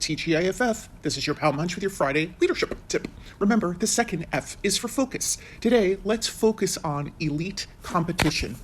TGIFF. This is your Pal Munch with your Friday leadership tip. Remember, the second F is for focus. Today, let's focus on elite competition.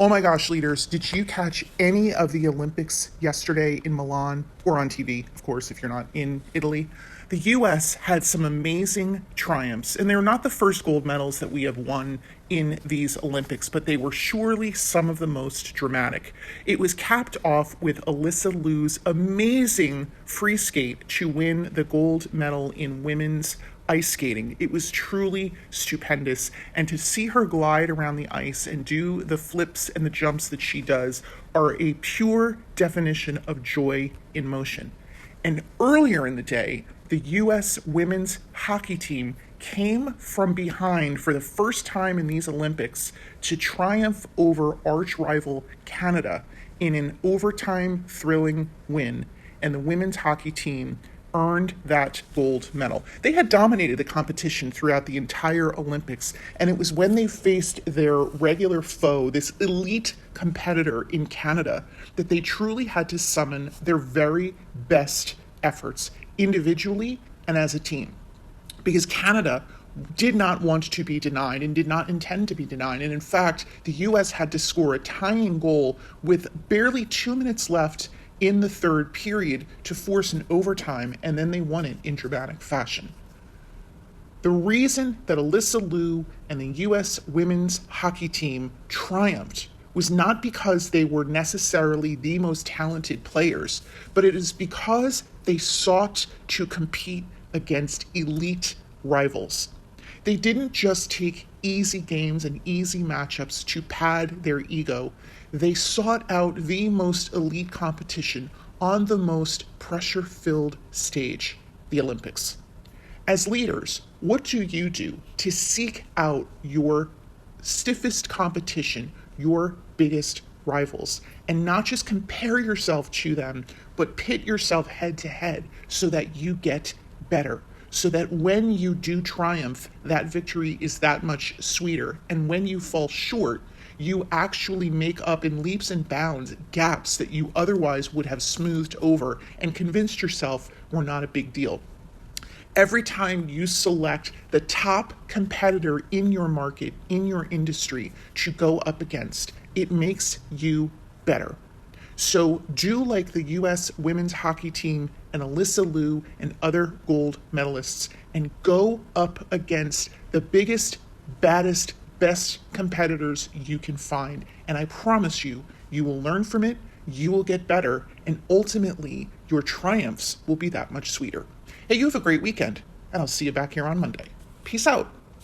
Oh my gosh, leaders, did you catch any of the Olympics yesterday in Milan or on TV, of course, if you're not in Italy? The U.S. had some amazing triumphs, and they're not the first gold medals that we have won in these Olympics, but they were surely some of the most dramatic. It was capped off with Alysa Liu's amazing free skate to win the gold medal in women's ice skating. It was truly stupendous, and to see her glide around the ice and do the flips and the jumps that she does are a pure definition of joy in motion. And earlier in the day, the U.S. women's hockey team came from behind for the first time in these Olympics to triumph over arch rival Canada in an overtime thrilling win, and the women's hockey team earned that gold medal. They had dominated the competition throughout the entire Olympics, and it was when they faced their regular foe, this elite competitor in Canada, that they truly had to summon their very best efforts, individually and as a team. Because Canada did not want to be denied and did not intend to be denied. And in fact, the U.S. had to score a tying goal with barely 2 minutes left in the third period to force an overtime, and then they won it in dramatic fashion. The reason that Alysa Liu and the U.S. women's hockey team triumphed was not because they were necessarily the most talented players, but it is because they sought to compete against elite rivals. They didn't just take easy games and easy matchups to pad their ego. They sought out the most elite competition on the most pressure-filled stage, the Olympics. As leaders, what do you do to seek out your stiffest competition, your biggest rivals, and not just compare yourself to them, but pit yourself head to head so that you get better, so that when you do triumph, that victory is that much sweeter, and when you fall short, you actually make up in leaps and bounds gaps that you otherwise would have smoothed over and convinced yourself were not a big deal. Every time you select the top competitor in your market, in your industry, to go up against, it makes you better. So do like the U.S. women's hockey team and Alysa Liu and other gold medalists and go up against the biggest, baddest, best competitors you can find. And I promise you, you will learn from it, you will get better, and ultimately your triumphs will be that much sweeter. Hey, you have a great weekend, and I'll see you back here on Monday. Peace out.